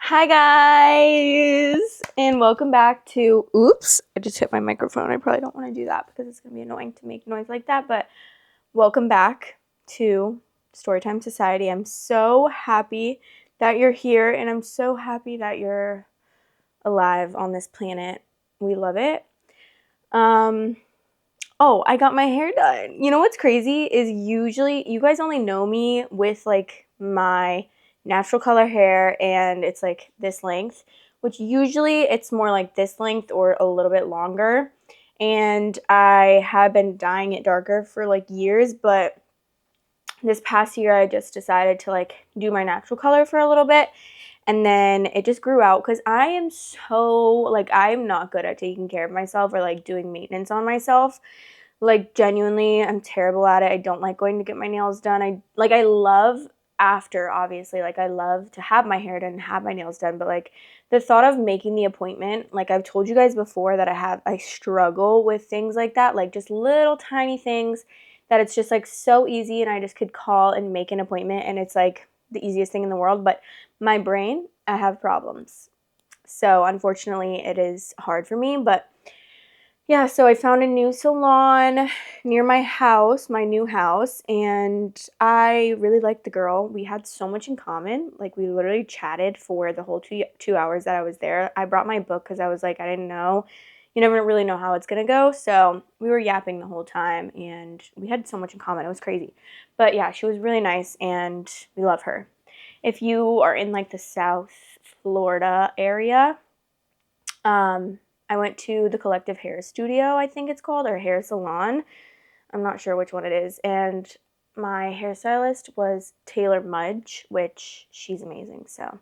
Hi guys, and welcome back to, oops, I just hit my microphone. I probably don't want to do that because it's going to be annoying to make noise like that, but welcome back to Storytime Society. I'm so happy that you're here, and I'm so happy that you're alive on this planet. We love it. Oh, I got my hair done. You know what's crazy is usually you guys only know me with like my natural color hair and it's like this length, which usually it's more like this length or a little bit longer. And I have been dyeing it darker for like years, but this past year I just decided to like do my natural color for a little bit, and then it just grew out because I am so like I'm not good at taking care of myself or like doing maintenance on myself. Like, genuinely, I'm terrible at it. I don't like going to get my nails done. I love after, obviously, like, I love to have my hair done and have my nails done, but, like, the thought of making the appointment, like, I've told you guys before that I struggle with things like that, like, just little tiny things that it's just, like, so easy and I just could call and make an appointment and it's, like, the easiest thing in the world, but my brain, I have problems. So, unfortunately, it is hard for me, but yeah, so I found a new salon near my house, my new house, and I really liked the girl. We had so much in common. Like, we literally chatted for the whole two hours that I was there. I brought my book because I was like, I didn't know. You never really know how it's going to go. So we were yapping the whole time, and we had so much in common. It was crazy. But yeah, she was really nice, and we love her. If you are in like the South Florida area, I went to the Collective Hair Studio, I think it's called, or Hair Salon. I'm not sure which one it is. And my hairstylist was Taylor Mudge, which she's amazing. So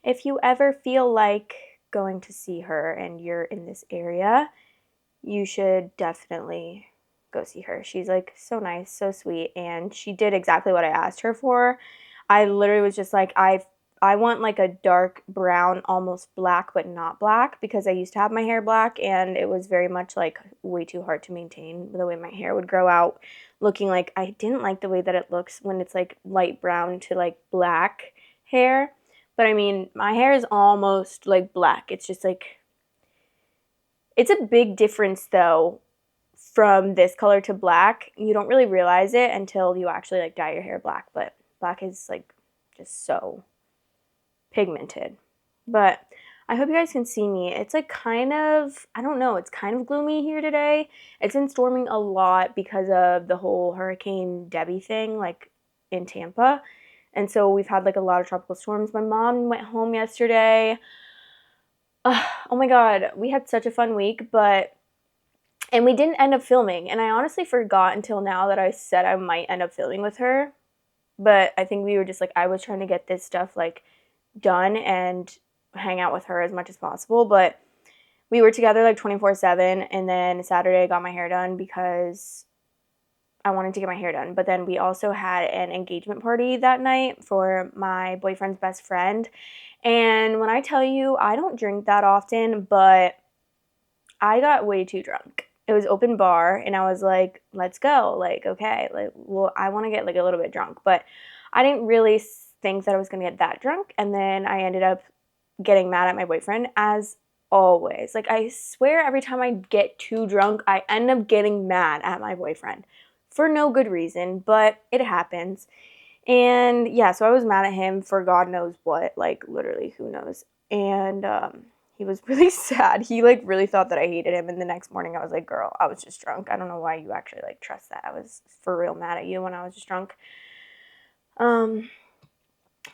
if you ever feel like going to see her and you're in this area, you should definitely go see her. She's like so nice, so sweet, and she did exactly what I asked her for. I literally was just like, I want like a dark brown, almost black, but not black, because I used to have my hair black and it was very much like way too hard to maintain the way my hair would grow out, looking like I didn't like the way that it looks when it's like light brown to like black hair. But I mean, my hair is almost like black. It's just like, it's a big difference though from this color to black. You don't really realize it until you actually like dye your hair black, but black is like just so pigmented. But I hope you guys can see me. It's like kind of, I don't know, it's kind of gloomy here today. It's been storming a lot because of the whole Hurricane Debbie thing, like in Tampa. And so we've had like a lot of tropical storms. My mom went home yesterday. Oh my God, we had such a fun week, and we didn't end up filming. And I honestly forgot until now that I said I might end up filming with her. But I think we were just like, I was trying to get this stuff like done and hang out with her as much as possible. But we were together like 24/7. And then Saturday I got my hair done because I wanted to get my hair done. But then we also had an engagement party that night for my boyfriend's best friend. And when I tell you, I don't drink that often, but I got way too drunk. It was open bar, and I was like, let's go. Like, okay, like, well, I want to get like a little bit drunk, but I didn't really think that I was going to get that drunk. And then I ended up getting mad at my boyfriend, as always. Like, I swear every time I get too drunk, I end up getting mad at my boyfriend for no good reason, but it happens. And yeah, so I was mad at him for God knows what, like literally who knows. And he was really sad. He like really thought that I hated him. And the next morning I was like, girl, I was just drunk. I don't know why you actually like trust that. I was for real mad at you when I was just drunk. Um,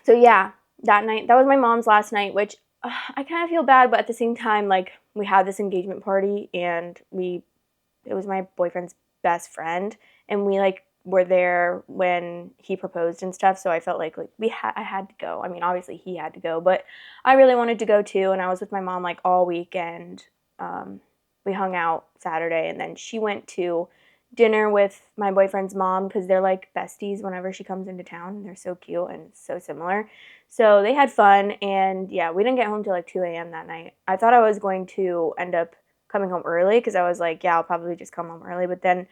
so yeah, that night, that was my mom's last night, which I kind of feel bad, but at the same time, like we had this engagement party and it was my boyfriend's best friend, and we like were there when he proposed and stuff, so I felt like I had to go. I mean, obviously he had to go, but I really wanted to go too, and I was with my mom like all weekend. We hung out Saturday, and then she went to dinner with my boyfriend's mom because they're like besties whenever she comes into town. They're so cute and so similar. So they had fun, and yeah, we didn't get home till like 2 a.m. that night. I thought I was going to end up coming home early because I was like, yeah, I'll probably just come home early. But then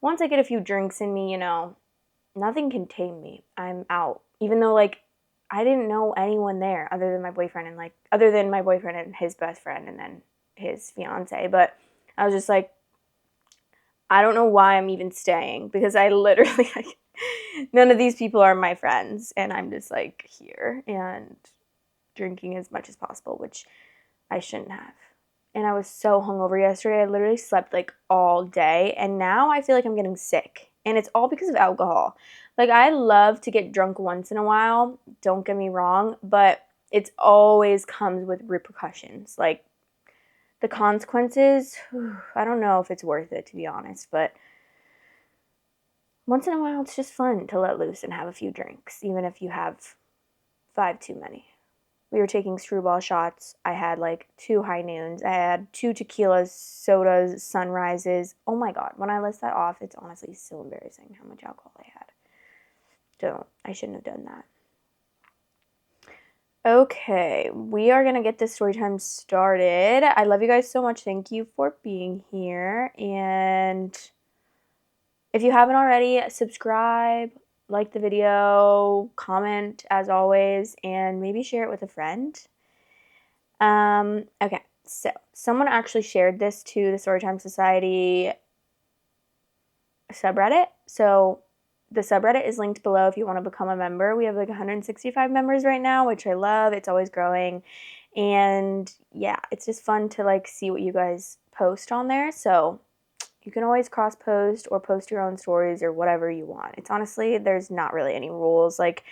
once I get a few drinks in me, nothing can tame me. I'm out. Even though like I didn't know anyone there other than my boyfriend and his best friend and then his fiance. But I was just like, I don't know why I'm even staying, because I literally, like, none of these people are my friends, and I'm just like here and drinking as much as possible, which I shouldn't have. And I was so hungover yesterday. I literally slept like all day, and now I feel like I'm getting sick. And it's all because of alcohol. Like, I love to get drunk once in a while, don't get me wrong, but it's always comes with repercussions. Like, the consequences, I don't know if it's worth it, to be honest, but once in a while it's just fun to let loose and have a few drinks, even if you have 5 too many. We were taking screwball shots. I had like 2 high noons. I had 2 tequilas, sodas, sunrises. Oh my God. When I list that off, it's honestly so embarrassing how much alcohol I had. I shouldn't have done that. Okay, we are going to get this story time started. I love you guys so much. Thank you for being here. And if you haven't already, subscribe, like the video, comment as always, and maybe share it with a friend. Okay, so someone actually shared this to the Storytime Society subreddit. So the subreddit is linked below if you want to become a member. We have like 165 members right now, which I love. It's always growing. And yeah, it's just fun to like see what you guys post on there. So you can always cross post or post your own stories or whatever you want. It's honestly, there's not really any rules. Like,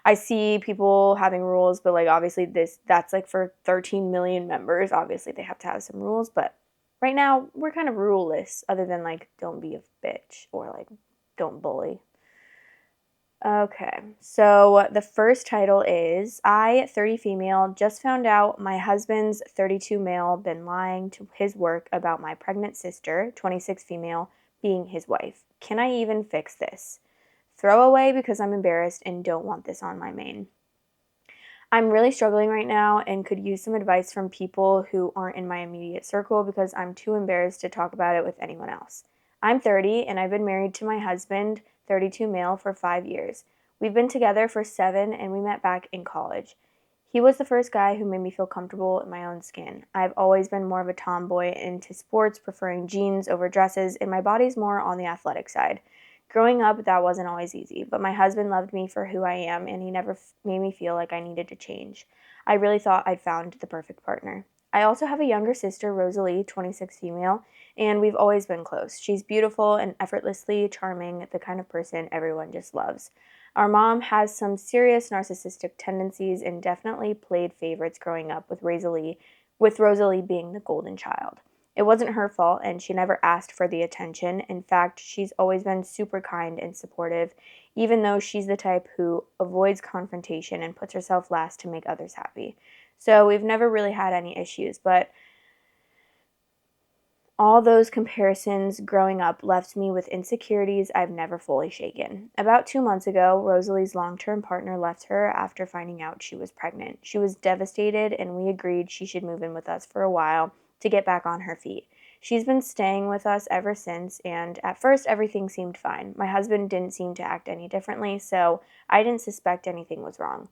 I see people having rules, but like obviously that's like for 13 million members. Obviously they have to have some rules, but right now we're kind of ruleless, other than like don't be a bitch or like don't bully. Okay, so the first title is, I, 30 female, just found out my husband's 32 male been lying to his work about my pregnant sister, 26 female, being his wife. Can I even fix this? Throw away because I'm embarrassed and don't want this on my main. I'm really struggling right now and could use some advice from people who aren't in my immediate circle because I'm too embarrassed to talk about it with anyone else. I'm 30 and I've been married to my husband, 32 male, for 5 years. We've been together for 7 and we met back in college. He was the first guy who made me feel comfortable in my own skin. I've always been more of a tomboy into sports, preferring jeans over dresses, and my body's more on the athletic side. Growing up, that wasn't always easy, but my husband loved me for who I am, and he never made me feel like I needed to change. I really thought I'd found the perfect partner. I also have a younger sister, Rosalie, 26 female, and we've always been close. She's beautiful and effortlessly charming, the kind of person everyone just loves. Our mom has some serious narcissistic tendencies and definitely played favorites growing up with Rosalie being the golden child. It wasn't her fault, and she never asked for the attention. In fact, she's always been super kind and supportive, even though she's the type who avoids confrontation and puts herself last to make others happy. So we've never really had any issues, but all those comparisons growing up left me with insecurities I've never fully shaken. About 2 months ago, Rosalie's long-term partner left her after finding out she was pregnant. She was devastated, and we agreed she should move in with us for a while to get back on her feet. She's been staying with us ever since, and at first everything seemed fine. My husband didn't seem to act any differently, so I didn't suspect anything was wrong.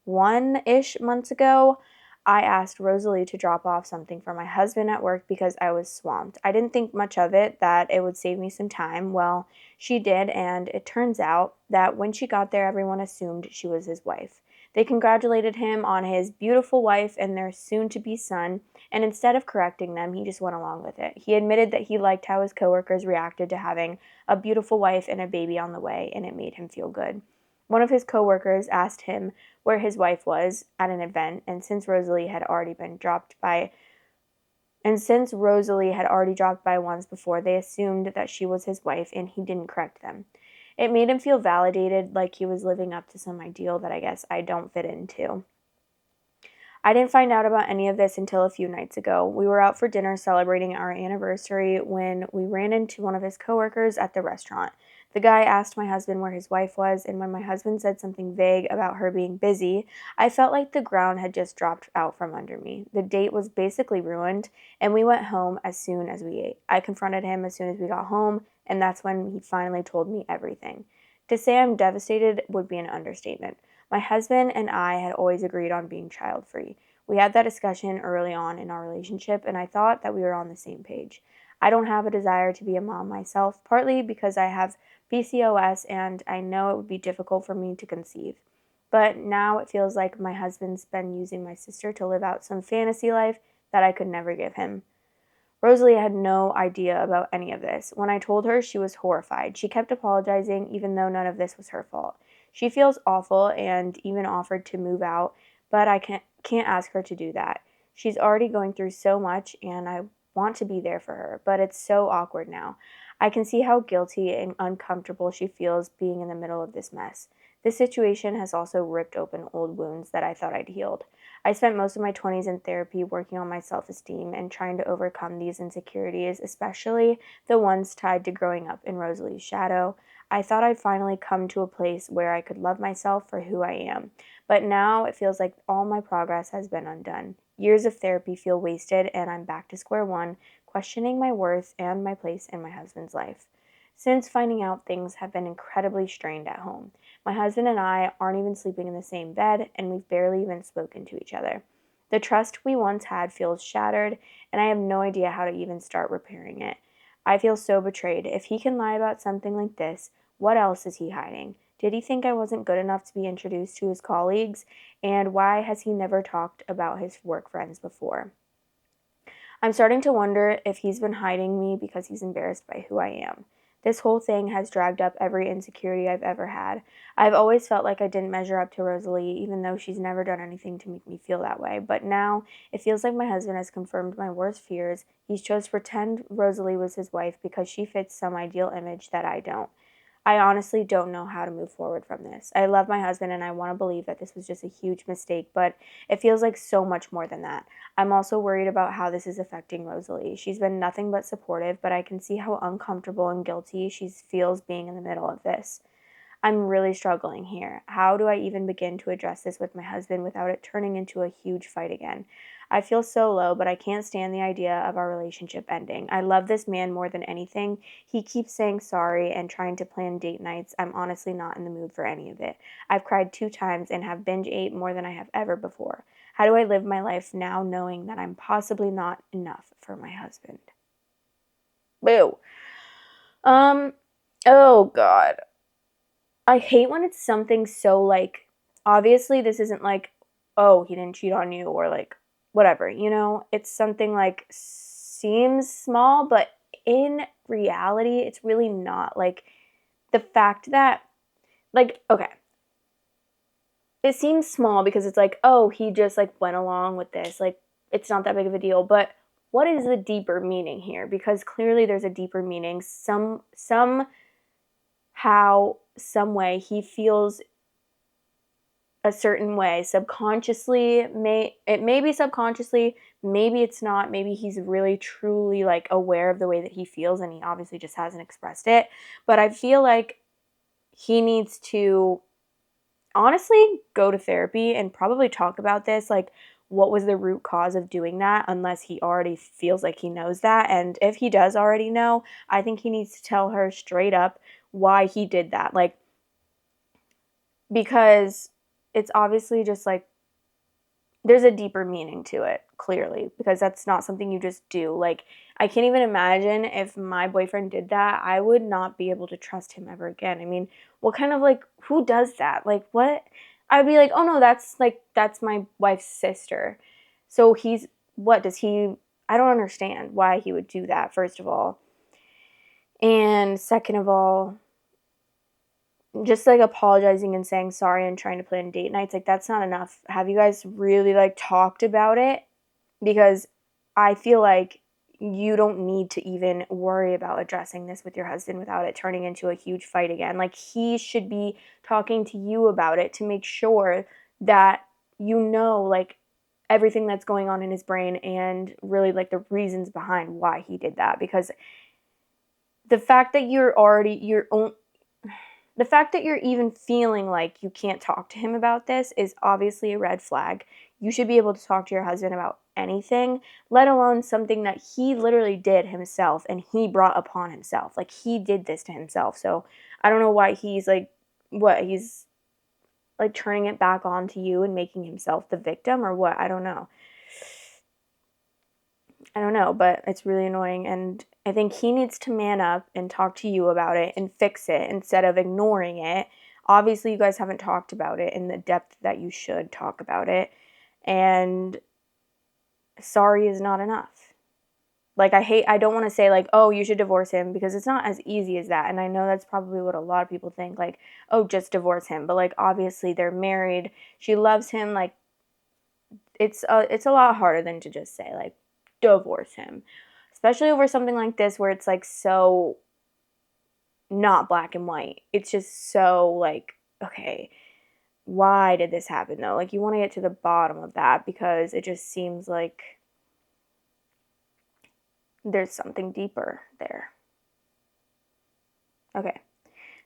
1-ish months ago, I asked Rosalie to drop off something for my husband at work because I was swamped. I didn't think much of it, that it would save me some time. Well, she did, and it turns out that when she got there, everyone assumed she was his wife. They congratulated him on his beautiful wife and their soon-to-be son, and instead of correcting them, he just went along with it. He admitted that he liked how his coworkers reacted to having a beautiful wife and a baby on the way, and it made him feel good. One of his coworkers asked him where his wife was at an event, and since Rosalie had already dropped by once before, they assumed that she was his wife, and he didn't correct them. It made him feel validated, like he was living up to some ideal that I guess I don't fit into. I didn't find out about any of this until a few nights ago. We were out for dinner celebrating our anniversary when we ran into one of his coworkers at the restaurant. The guy asked my husband where his wife was, and when my husband said something vague about her being busy, I felt like the ground had just dropped out from under me. The date was basically ruined, and we went home as soon as we ate. I confronted him as soon as we got home, and that's when he finally told me everything. To say I'm devastated would be an understatement. My husband and I had always agreed on being child-free. We had that discussion early on in our relationship, and I thought that we were on the same page. I don't have a desire to be a mom myself, partly because I have PCOS and I know it would be difficult for me to conceive. But now it feels like my husband's been using my sister to live out some fantasy life that I could never give him. Rosalie had no idea about any of this. When I told her, she was horrified. She kept apologizing, even though none of this was her fault. She feels awful and even offered to move out, but I can't ask her to do that. She's already going through so much, and I want to be there for her, but it's so awkward now. I can see how guilty and uncomfortable she feels being in the middle of this mess. This situation has also ripped open old wounds that I thought I'd healed. I spent most of my 20s in therapy working on my self-esteem and trying to overcome these insecurities, especially the ones tied to growing up in Rosalie's shadow. I thought I'd finally come to a place where I could love myself for who I am. But now it feels like all my progress has been undone. Years of therapy feel wasted, and I'm back to square one, questioning my worth and my place in my husband's life. Since finding out, things have been incredibly strained at home. My husband and I aren't even sleeping in the same bed, and we've barely even spoken to each other. The trust we once had feels shattered, and I have no idea how to even start repairing it. I feel so betrayed. If he can lie about something like this, what else is he hiding? Did he think I wasn't good enough to be introduced to his colleagues? And why has he never talked about his work friends before? I'm starting to wonder if he's been hiding me because he's embarrassed by who I am. This whole thing has dragged up every insecurity I've ever had. I've always felt like I didn't measure up to Rosalie, even though she's never done anything to make me feel that way. But now it feels like my husband has confirmed my worst fears. He's chose to pretend Rosalie was his wife because she fits some ideal image that I don't. I honestly don't know how to move forward from this. I love my husband and I want to believe that this was just a huge mistake, but it feels like so much more than that. I'm also worried about how this is affecting Rosalie. She's been nothing but supportive, but I can see how uncomfortable and guilty she feels being in the middle of this. I'm really struggling here. How do I even begin to address this with my husband without it turning into a huge fight again? I feel so low, but I can't stand the idea of our relationship ending. I love this man more than anything. He keeps saying sorry and trying to plan date nights. I'm honestly not in the mood for any of it. I've cried 2 times and have binge ate more than I have ever before. How do I live my life now knowing that I'm possibly not enough for my husband? Boo. Um, oh God. I hate when it's something so like, obviously this isn't like, oh, he didn't cheat on you or like whatever, you know? It's something like seems small, but in reality, it's really not. Like the fact that, like, okay, it seems small because it's like, oh, he just like went along with this. Like it's not that big of a deal, but what is the deeper meaning here? Because clearly there's a deeper meaning. Somehow, some way he feels a certain way subconsciously. May be subconsciously, maybe it's not, maybe he's really truly like aware of the way that he feels and he obviously just hasn't expressed it, but I feel like he needs to honestly go to therapy and probably talk about this, like what was the root cause of doing that, unless he already feels like he knows that. And if he does already know, I think he needs to tell her straight up why he did that, like, because it's obviously just like there's a deeper meaning to it, clearly, because that's not something you just do. Like, I can't even imagine if my boyfriend did that, I would not be able to trust him ever again. I mean, what kind of like, who does that? Like, what? I'd be like, oh no, that's my wife's sister. So what does he, I don't understand why he would do that, first of all. And second of all, just like apologizing and saying sorry and trying to plan date nights, like that's not enough. Have you guys really like talked about it? Because I feel like you don't need to even worry about addressing this with your husband without it turning into a huge fight again. Like he should be talking to you about it to make sure that you know like everything that's going on in his brain and really like the reasons behind why he did that. Because the fact that the fact that you're even feeling like you can't talk to him about this is obviously a red flag. You should be able to talk to your husband about anything, let alone something that he literally did himself and he brought upon himself. Like he did this to himself. So I don't know why he's like, what, he's like turning it back onto you and making himself the victim or what? I don't know. But it's really annoying, and I think he needs to man up and talk to you about it and fix it instead of ignoring it. Obviously, you guys haven't talked about it in the depth that you should talk about it, and sorry is not enough. Like, I don't want to say, like, oh, you should divorce him, because it's not as easy as that, and I know that's probably what a lot of people think, like, oh, just divorce him, but, like, obviously they're married, she loves him, like, it's a lot harder than to just say, like, divorce him, especially over something like this where it's, like, so not black and white. It's just so, like, okay, why did this happen, though? Like, you want to get to the bottom of that, because it just seems like there's something deeper there. Okay,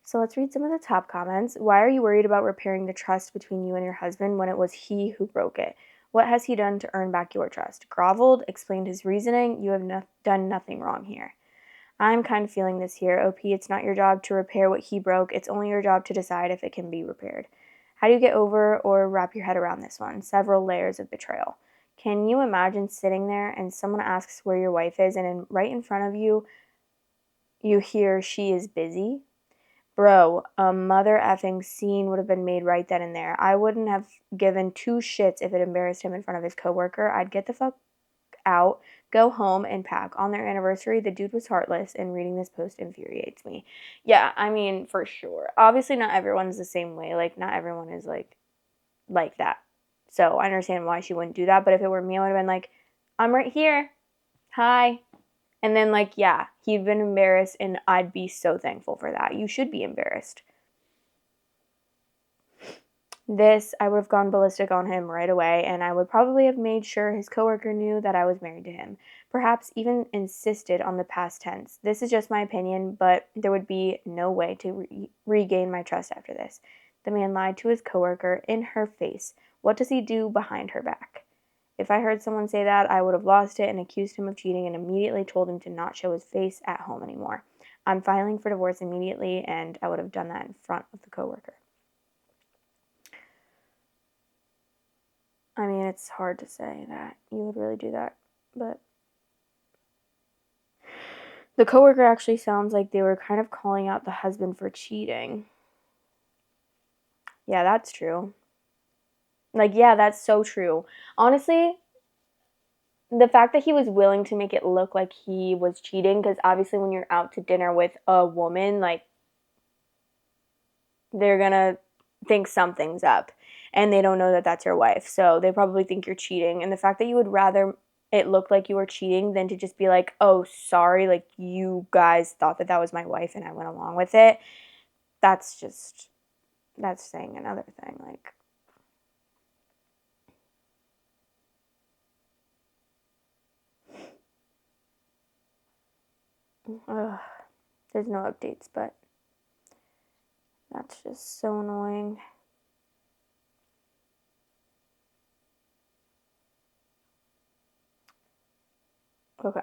so let's read some of the top comments. Why are you worried about repairing the trust between you and your husband when it was he who broke it? What has he done to earn back your trust? Groveled, explained his reasoning. You have done nothing wrong here. I'm kind of feeling this here. OP, it's not your job to repair what he broke. It's only your job to decide if it can be repaired. How do you get over or wrap your head around this one? Several layers of betrayal. Can you imagine sitting there and someone asks where your wife is, and right in front of you, you hear she is busy? Bro, a mother effing scene would have been made right then and there. I wouldn't have given two shits if it embarrassed him in front of his coworker. I'd get the fuck out, go home, and pack. On their anniversary, the dude was heartless, and reading this post infuriates me. Yeah, I mean, for sure. Obviously, not everyone's the same way. Like, not everyone is like that. So I understand why she wouldn't do that. But if it were me, I would have been like, I'm right here. Hi. And then, like, yeah, he'd been embarrassed, and I'd be so thankful for that. You should be embarrassed. This, I would have gone ballistic on him right away, and I would probably have made sure his coworker knew that I was married to him. Perhaps even insisted on the past tense. This is just my opinion, but there would be no way to regain my trust after this. The man lied to his coworker in her face. What does he do behind her back? If I heard someone say that, I would have lost it and accused him of cheating and immediately told him to not show his face at home anymore. I'm filing for divorce immediately, and I would have done that in front of the coworker. I mean, it's hard to say that you would really do that, but the coworker actually sounds like they were kind of calling out the husband for cheating. Yeah, that's true. Like, yeah, that's so true. Honestly, the fact that he was willing to make it look like he was cheating, because obviously when you're out to dinner with a woman, like, they're gonna think something's up, and they don't know that that's your wife, so they probably think you're cheating. And the fact that you would rather it look like you were cheating than to just be like, oh, sorry, like, you guys thought that that was my wife and I went along with it, that's saying another thing. Like, ugh, there's no updates, but that's just so annoying. Okay.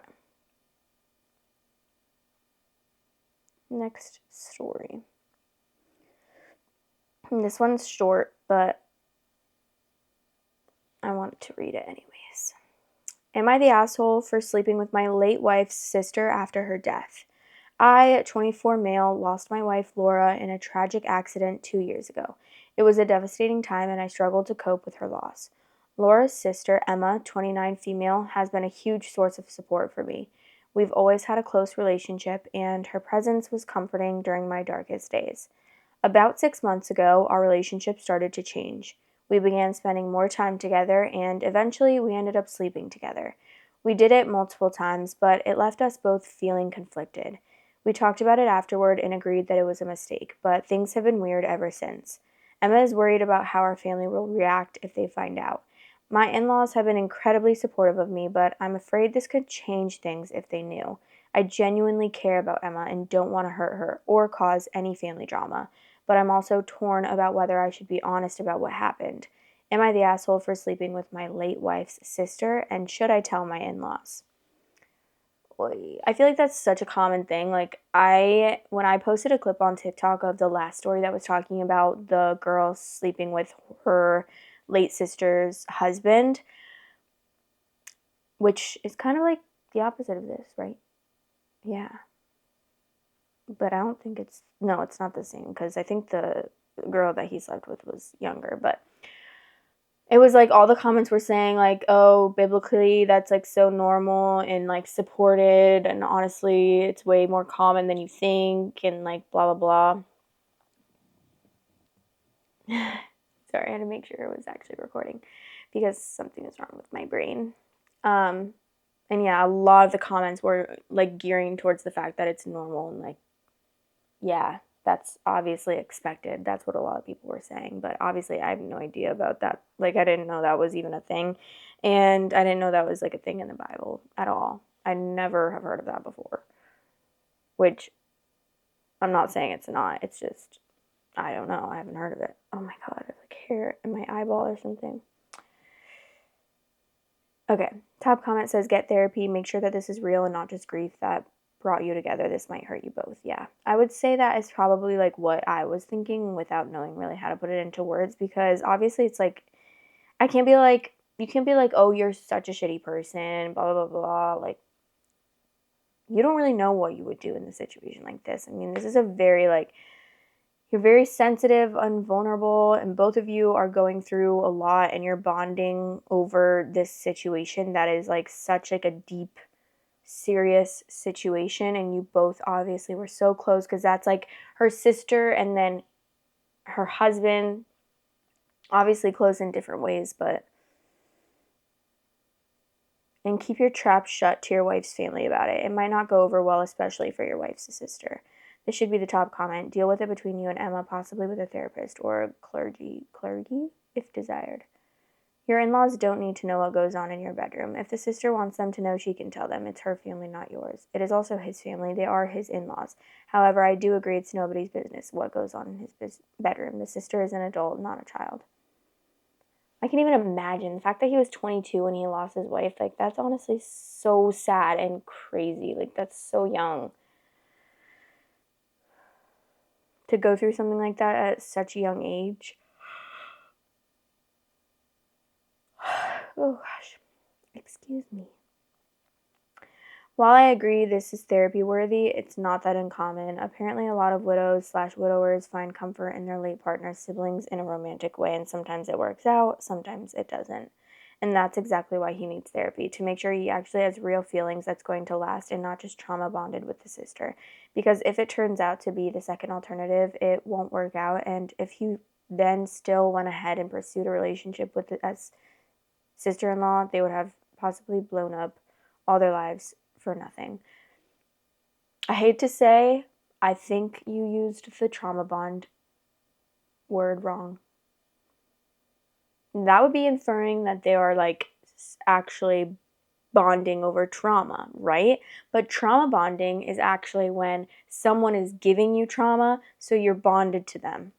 Next story. This one's short, but I wanted to read it anyways. Am I the asshole for sleeping with my late wife's sister after her death? I, 24 male, lost my wife Laura in a tragic accident 2 years ago. It was a devastating time, and I struggled to cope with her loss. Laura's sister, Emma, 29 female, has been a huge source of support for me. We've always had a close relationship, and her presence was comforting during my darkest days. About 6 months ago, our relationship started to change. We began spending more time together, and eventually we ended up sleeping together. We did it multiple times, but it left us both feeling conflicted. We talked about it afterward and agreed that it was a mistake, but things have been weird ever since. Emma is worried about how our family will react if they find out. My in-laws have been incredibly supportive of me, but I'm afraid this could change things if they knew. I genuinely care about Emma and don't want to hurt her or cause any family drama, but I'm also torn about whether I should be honest about what happened. Am I the asshole for sleeping with my late wife's sister, and should I tell my in-laws? I feel like that's such a common thing. Like when I posted a clip on TikTok of the last story that was talking about the girl sleeping with her late sister's husband, which is kind of like the opposite of this, right? Yeah. But I don't think it's not the same, because I think the girl that he slept with was younger, but it was like all the comments were saying like, oh, biblically that's like so normal and like supported, and honestly it's way more common than you think, and like blah blah blah. Sorry, I had to make sure it was actually recording because something is wrong with my brain. And yeah, a lot of the comments were like gearing towards the fact that it's normal, and like, yeah, that's obviously expected. That's what a lot of people were saying. But obviously, I have no idea about that. Like, I didn't know that was even a thing. And I didn't know that was like a thing in the Bible at all. I never have heard of that before. Which, I'm not saying it's not. It's just, I don't know. I haven't heard of it. Oh my God, I have like hair in my eyeball or something. Okay, top comment says, get therapy. Make sure that this is real and not just grief that brought you together. This might hurt you both. Yeah, I would say that is probably like what I was thinking without knowing really how to put it into words, because obviously it's like, I can't be like, you can't be like, oh, you're such a shitty person, blah, blah, blah, blah. Like, you don't really know what you would do in a situation like this. I mean, this is a very like, you're very sensitive and vulnerable, and both of you are going through a lot, and you're bonding over this situation that is like such like a deep, serious situation, and you both obviously were so close because that's like her sister and then her husband, obviously close in different ways, but and keep your trap shut to your wife's family about it. It might not go over well, especially for your wife's sister. This should be the top comment. Deal with it between you and Emma, possibly with a therapist or clergy, if desired. Your in-laws don't need to know what goes on in your bedroom. If the sister wants them to know, she can tell them. It's her family, not yours. It is also his family. They are his in-laws. However, I do agree it's nobody's business what goes on in his bedroom. The sister is an adult, not a child. I can even imagine the fact that he was 22 when he lost his wife. Like, that's honestly so sad and crazy. Like, that's so young to go through something like that at such a young age. Oh gosh, excuse me. While I agree this is therapy worthy, it's not that uncommon. Apparently, a lot of widows/widowers find comfort in their late partner's siblings in a romantic way, and sometimes it works out, sometimes it doesn't. And that's exactly why he needs therapy, to make sure he actually has real feelings that's going to last and not just trauma bonded with the sister. Because if it turns out to be the second alternative, it won't work out. And if he then still went ahead and pursued a relationship with the sister-in-law, they would have possibly blown up all their lives for nothing. I hate to say, I think you used the trauma bond word wrong. That would be inferring that they are like actually bonding over trauma, right? But trauma bonding is actually when someone is giving you trauma, so you're bonded to them.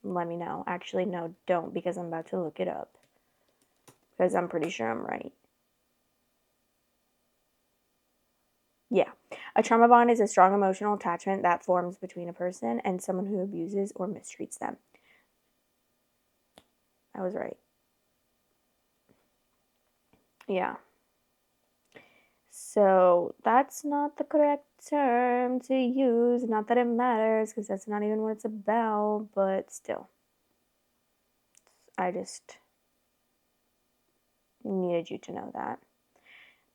Let me know. Actually, no, don't, because I'm about to look it up. Because I'm pretty sure I'm right. Yeah. A trauma bond is a strong emotional attachment that forms between a person and someone who abuses or mistreats them. I was right. Yeah. So that's not the correct term to use. Not that it matters, because that's not even what it's about, but still. I just needed you to know that.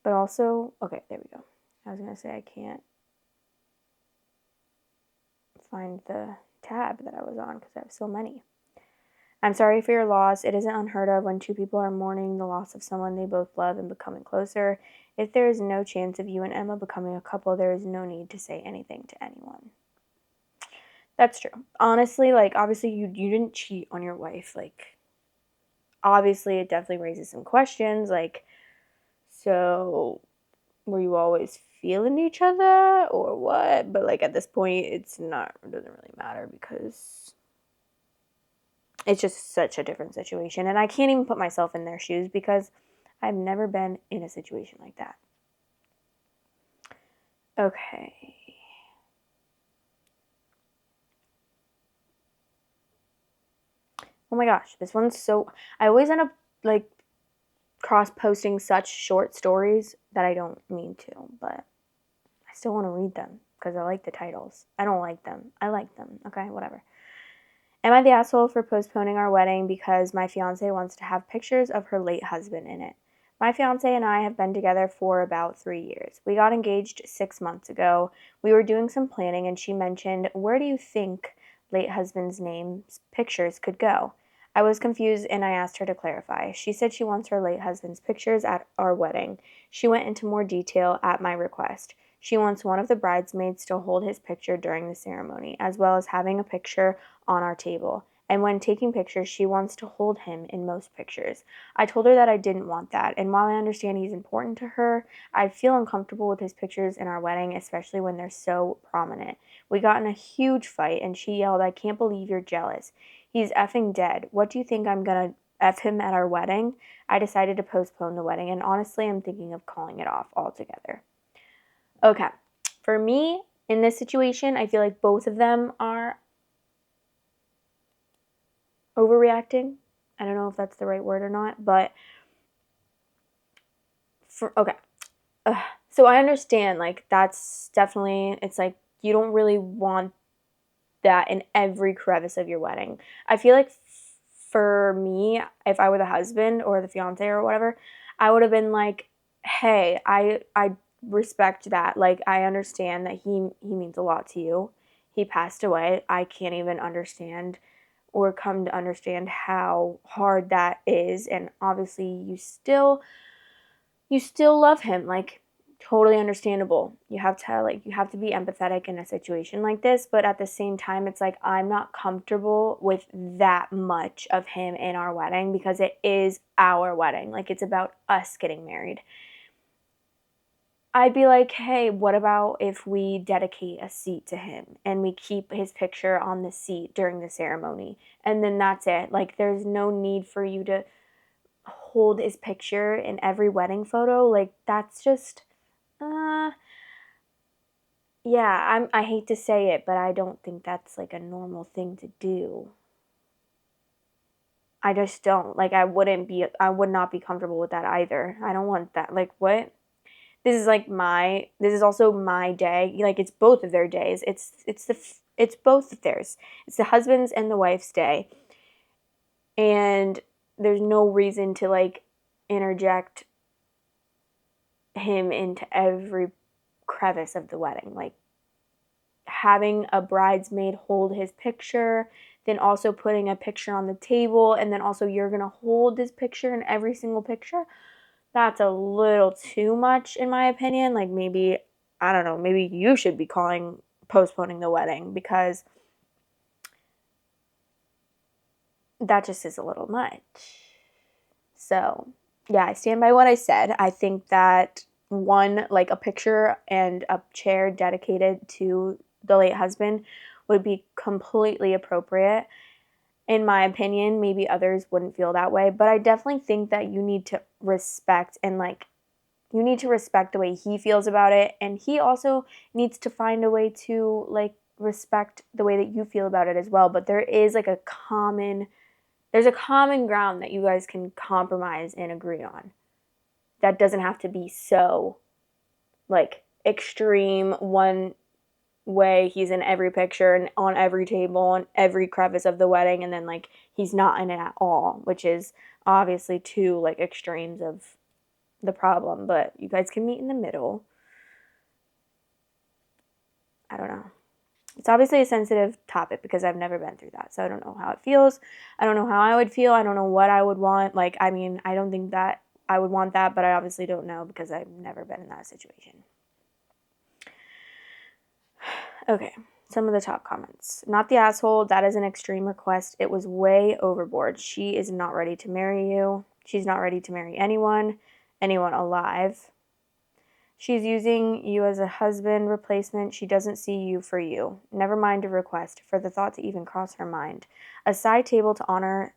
But also, okay, there we go. I was going to say I can't find the tab that I was on because I have so many. I'm sorry for your loss. It isn't unheard of when two people are mourning the loss of someone they both love and becoming closer. If there is no chance of you and Emma becoming a couple, there is no need to say anything to anyone. That's true. Honestly, like, obviously you didn't cheat on your wife. Like, obviously it definitely raises some questions. Like, so were you always feeling each other or what? But like at this point, it doesn't really matter because it's just such a different situation. And I can't even put myself in their shoes because I've never been in a situation like that. Okay. Oh my gosh, this one's so... I always end up, like, cross-posting such short stories that I don't mean to, but I still want to read them because I like the titles. I don't like them. I like them. Okay, whatever. Am I the asshole for postponing our wedding because my fiance wants to have pictures of her late husband in it? My fiance and I have been together for about 3 years. We got engaged 6 months ago. We were doing some planning and she mentioned, where do you think late husband's name's pictures could go? I was confused and I asked her to clarify. She said she wants her late husband's pictures at our wedding. She went into more detail at my request. She wants one of the bridesmaids to hold his picture during the ceremony, as well as having a picture on our table. And when taking pictures, she wants to hold him in most pictures. I told her that I didn't want that, and while I understand he's important to her, I feel uncomfortable with his pictures in our wedding, especially when they're so prominent. We got in a huge fight, and she yelled, I can't believe you're jealous. He's effing dead. What do you think I'm gonna F him at our wedding? I decided to postpone the wedding, and honestly, I'm thinking of calling it off altogether. Okay, for me, in this situation, I feel like both of them are overreacting. I don't know if that's the right word or not, but okay. So I understand, like, that's definitely, it's like you don't really want that in every crevice of your wedding. I feel like for me, if I were the husband or the fiance or whatever, I would have been like, hey, I respect that. Like, I understand that he means a lot to you. He passed away. I can't even understand or come to understand how hard that is, and obviously you still love him. Like, totally understandable. You have to be empathetic in a situation like this, but at the same time it's like I'm not comfortable with that much of him in our wedding because it is our wedding. Like, it's about us getting married. I'd be like, hey, what about if we dedicate a seat to him and we keep his picture on the seat during the ceremony, and then that's it. Like, there's no need for you to hold his picture in every wedding photo. Like, that's just yeah, I hate to say it, but I don't think that's like a normal thing to do. I just don't. Like, I would not be comfortable with that either. I don't want that. Like, what? This is also my day. Like, it's both of their days. It's both of theirs. It's the husband's and the wife's day. And there's no reason to like interject him into every crevice of the wedding. Like, having a bridesmaid hold his picture, then also putting a picture on the table, and then also you're gonna hold this picture in every single picture. That's a little too much in my opinion. Like, maybe, I don't know, maybe you should be postponing the wedding because that just is a little much. So, yeah, I stand by what I said. I think that one, like a picture and a chair dedicated to the late husband would be completely appropriate. In my opinion, maybe others wouldn't feel that way, but I definitely think that you need to respect the way he feels about it, and he also needs to find a way to like respect the way that you feel about it as well. But there's a common ground that you guys can compromise and agree on. That doesn't have to be so like extreme one way. He's in every picture and on every table and every crevice of the wedding, and then like he's not in it at all, which is obviously two like extremes of the problem. But you guys can meet in the middle. I don't know. It's obviously a sensitive topic because I've never been through that. So I don't know how it feels. I don't know how I would feel. I don't know what I would want. Like, I mean, I don't think that I would want that, but I obviously don't know because I've never been in that situation. Okay, some of the top comments. Not the asshole. That is an extreme request. It was way overboard. She is not ready to marry you. She's not ready to marry anyone alive. She's using you as a husband replacement. She doesn't see you for you. Never mind a request, for the thought to even cross her mind. A side table to honor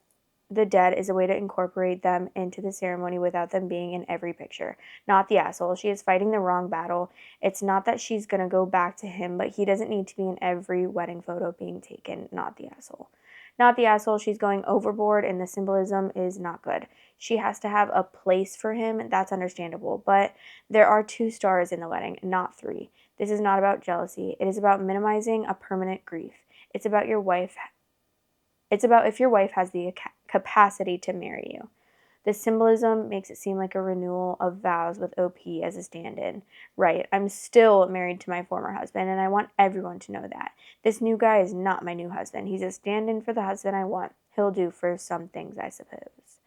the dead is a way to incorporate them into the ceremony without them being in every picture. Not the asshole. She is fighting the wrong battle. It's not that she's going to go back to him, but he doesn't need to be in every wedding photo being taken. Not the asshole. Not the asshole. She's going overboard, and the symbolism is not good. She has to have a place for him. That's understandable. But there are 2 stars in the wedding, not 3. This is not about jealousy. It is about minimizing a permanent grief. It's about your wife. It's about if your wife has the capacity to marry you. The symbolism makes it seem like a renewal of vows with OP as a stand-in. Right, I'm still married to my former husband, and I want everyone to know that. This new guy is not my new husband. He's a stand-in for the husband I want. He'll do for some things, I suppose.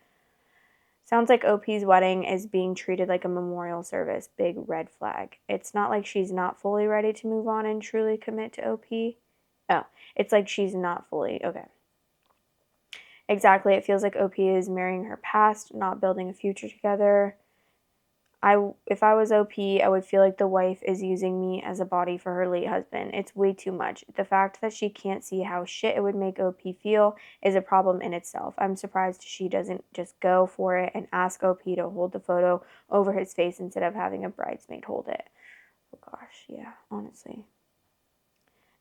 Sounds like OP's wedding is being treated like a memorial service. Big red flag. It's not like she's not fully ready to move on and truly commit to OP. Oh, it's like she's not fully. Okay. Exactly. It feels like OP is marrying her past, not building a future together. If I was OP, I would feel like the wife is using me as a body for her late husband. It's way too much. The fact that she can't see how shit it would make OP feel is a problem in itself. I'm surprised she doesn't just go for it and ask OP to hold the photo over his face instead of having a bridesmaid hold it. Oh gosh, yeah, honestly.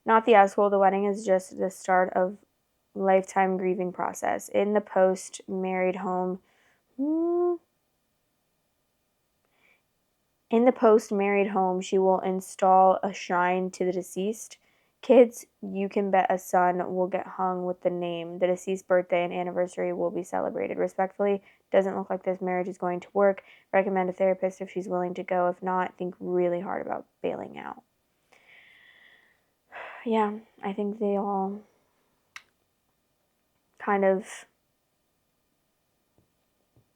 Not the asshole. The wedding is just the start of lifetime grieving process. In the post married home, she will install a shrine to the deceased. Kids, you can bet a son will get hung with the name. The deceased birthday and anniversary will be celebrated. Respectfully, doesn't look like this marriage is going to work. Recommend a therapist if she's willing to go. If not, think really hard about bailing out. Yeah, I think they all kind of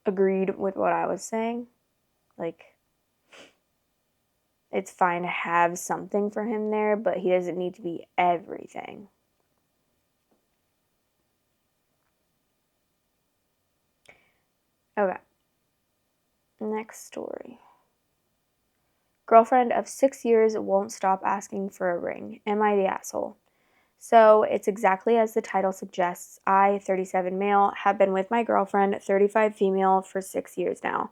agreed with what I was saying. Like, it's fine to have something for him there, but he doesn't need to be everything. Okay. Next story. Girlfriend of 6 years won't stop asking for a ring. Am I the asshole? So it's exactly as the title suggests. I, 37 male, have been with my girlfriend, 35 female, for 6 years now.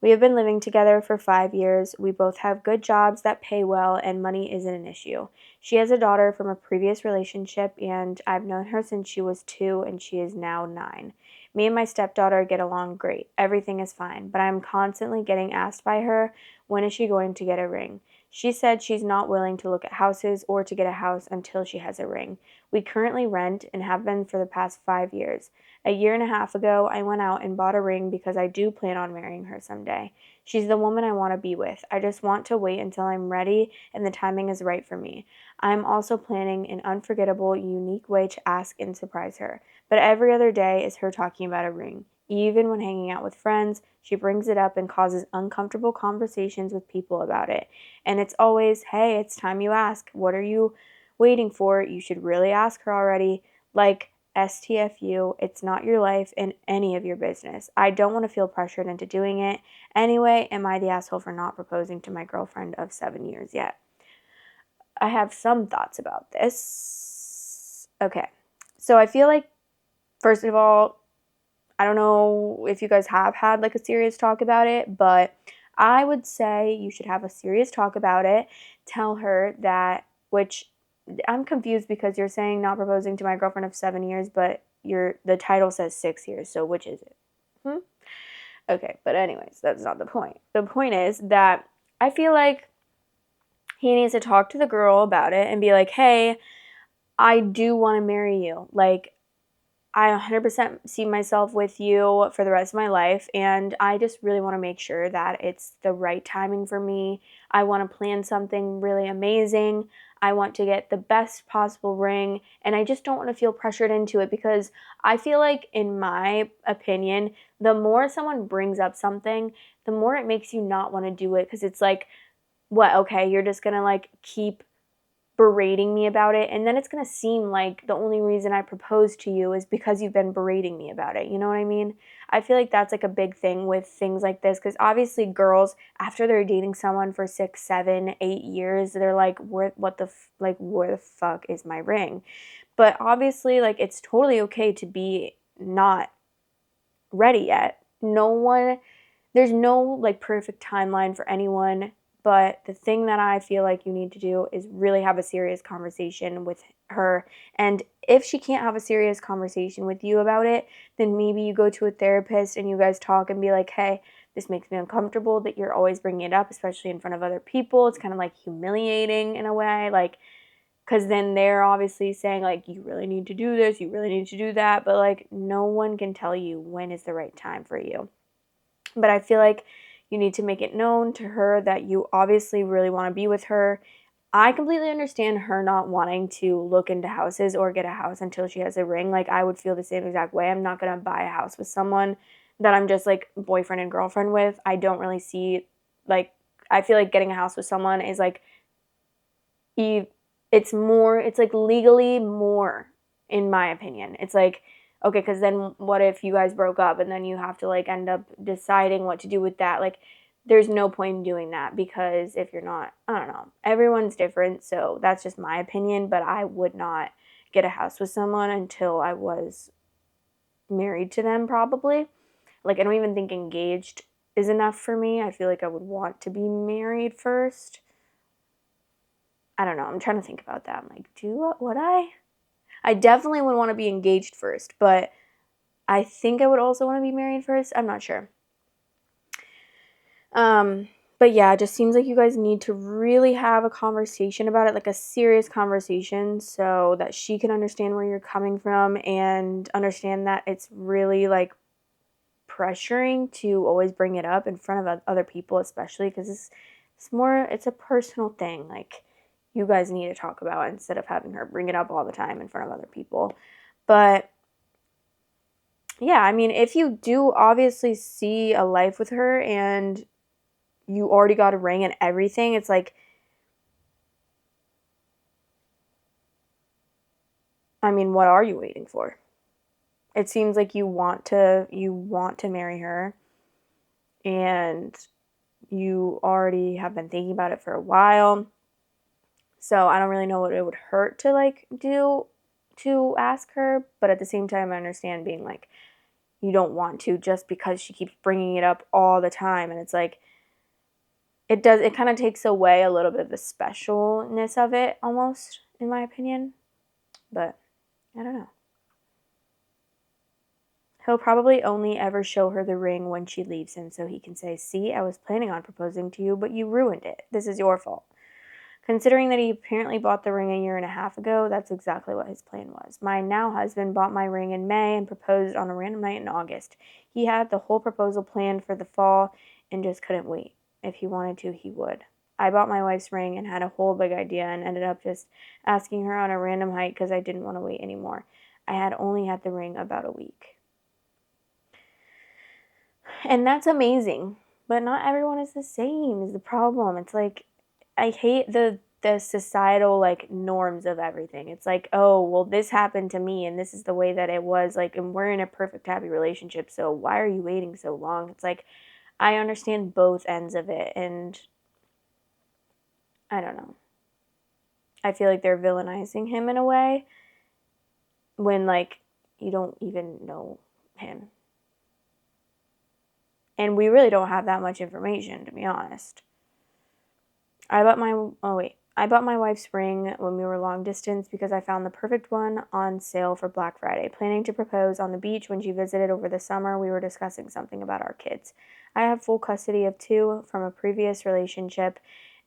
We have been living together for 5 years. We both have good jobs that pay well, and money isn't an issue. She has a daughter from a previous relationship, and I've known her since she was 2, and she is now 9. Me and my stepdaughter get along great. Everything is fine, but I'm constantly getting asked by her, when is she going to get a ring? She said she's not willing to look at houses or to get a house until she has a ring. We currently rent and have been for the past 5 years. A year and a half ago, I went out and bought a ring because I do plan on marrying her someday. She's the woman I want to be with. I just want to wait until I'm ready and the timing is right for me. I'm also planning an unforgettable, unique way to ask and surprise her. But every other day is her talking about a ring. Even when hanging out with friends, she brings it up and causes uncomfortable conversations with people about it. And it's always, hey, it's time you ask. What are you waiting for? You should really ask her already. Like, STFU, it's not your life and any of your business. I don't want to feel pressured into doing it. Anyway, am I the asshole for not proposing to my girlfriend of 7 years yet? I have some thoughts about this. Okay. So I feel like, first of all, I don't know if you guys have had like a serious talk about it, but I would say you should have a serious talk about it. Tell her that, which I'm confused because you're saying not proposing to my girlfriend of 7 years, but the title says 6 years, so which is it? Okay, but anyways, that's not the point. The point is that I feel like he needs to talk to the girl about it and be like, hey, I do want to marry you. Like, I 100% see myself with you for the rest of my life, and I just really want to make sure that it's the right timing for me. I want to plan something really amazing. I want to get the best possible ring, and I just don't want to feel pressured into it because I feel like, in my opinion, the more someone brings up something, the more it makes you not want to do it because it's like, what, okay, you're just going to like keep berating me about it, and then it's going to seem like the only reason I proposed to you is because you've been berating me about it. You know what I mean? I feel like that's like a big thing with things like this, because obviously girls, after they're dating someone for 6, 7, 8 years, they're like, where the fuck is my ring? But obviously, like, it's totally okay to be not ready yet. There's no like perfect timeline for anyone, but the thing that I feel like you need to do is really have a serious conversation with her. And if she can't have a serious conversation with you about it, then maybe you go to a therapist and you guys talk and be like, hey, this makes me uncomfortable that you're always bringing it up, especially in front of other people. It's kind of like humiliating in a way, like, because then they're obviously saying, like, you really need to do this, you really need to do that, but like, no one can tell you when is the right time for you. But I feel like you need to make it known to her that you obviously really want to be with her. I completely understand her not wanting to look into houses or get a house until she has a ring. Like, I would feel the same exact way. I'm not going to buy a house with someone that I'm just like boyfriend and girlfriend with. I don't really see, like, I feel like getting a house with someone is like, it's like legally more, in my opinion. It's like, okay, because then what if you guys broke up and then you have to like end up deciding what to do with that? Like, there's no point in doing that, because if you're not, I don't know, everyone's different, so that's just my opinion, but I would not get a house with someone until I was married to them, probably. Like, I don't even think engaged is enough for me. I feel like I would want to be married first. I don't know. I'm trying to think about that. I'm like, would I? I definitely would want to be engaged first, but I think I would also want to be married first. I'm not sure. But yeah, it just seems like you guys need to really have a conversation about it, like a serious conversation, so that she can understand where you're coming from and understand that it's really like pressuring to always bring it up in front of other people, especially because it's a personal thing. Like, you guys need to talk about it instead of having her bring it up all the time in front of other people. But yeah, I mean, if you do obviously see a life with her and you already got a ring and everything, it's like, I mean, what are you waiting for? It seems like you want to marry her, and you already have been thinking about it for a while. So I don't really know what it would hurt to like do to ask her, but at the same time I understand being like, you don't want to just because she keeps bringing it up all the time, and it's like, it kind of takes away a little bit of the specialness of it almost, in my opinion. But I don't know. He'll probably only ever show her the ring when she leaves him, so he can say, see, I was planning on proposing to you, but you ruined it. This is your fault. Considering that he apparently bought the ring a year and a half ago, that's exactly what his plan was. My now husband bought my ring in May and proposed on a random night in August. He had the whole proposal planned for the fall and just couldn't wait. If he wanted to, he would. I bought my wife's ring and had a whole big idea and ended up just asking her on a random hike because I didn't want to wait anymore. I had only had the ring about a week. And that's amazing. But not everyone is the same is the problem. It's like, I hate the societal like norms of everything. It's like, oh, well, this happened to me and this is the way that it was, like, and we're in a perfect happy relationship, so why are you waiting so long? It's like, I understand both ends of it, and I don't know. I feel like they're villainizing him in a way when like you don't even know him. And we really don't have that much information, to be honest. I bought my wife's ring when we were long distance because I found the perfect one on sale for Black Friday. Planning to propose on the beach when she visited over the summer, we were discussing something about our kids. I have full custody of two from a previous relationship,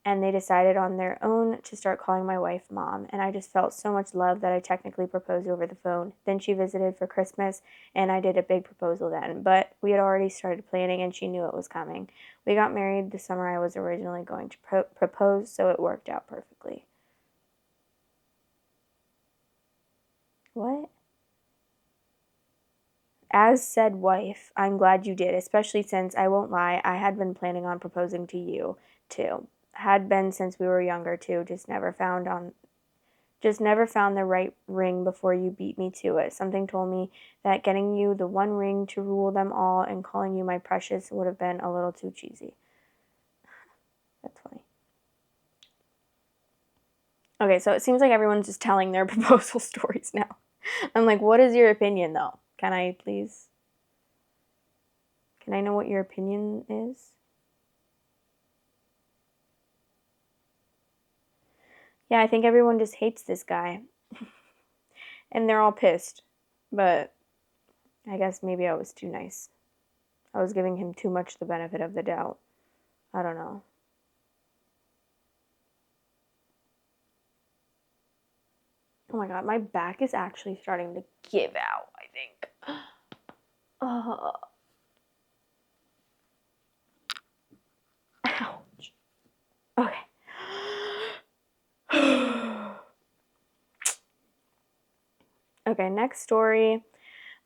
and they decided on their own to start calling my wife mom, and I just felt so much love that I technically proposed over the phone. Then she visited for Christmas, and I did a big proposal then, but we had already started planning and she knew it was coming. We got married the summer I was originally going to propose, so it worked out perfectly. What? As said wife, I'm glad you did, especially since, I won't lie, I had been planning on proposing to you, too. Had been since we were younger, too, just never found the right ring before you beat me to it. Something told me that getting you the one ring to rule them all and calling you my precious would have been a little too cheesy. That's funny. Okay, so it seems like everyone's just telling their proposal stories now. I'm like, what is your opinion, though? Can I please? Can I know what your opinion is? Yeah, I think everyone just hates this guy. And they're all pissed. But I guess maybe I was too nice. I was giving him too much the benefit of the doubt. I don't know. Oh my god, my back is actually starting to give out, I think. Ouch. Okay. Okay, next story.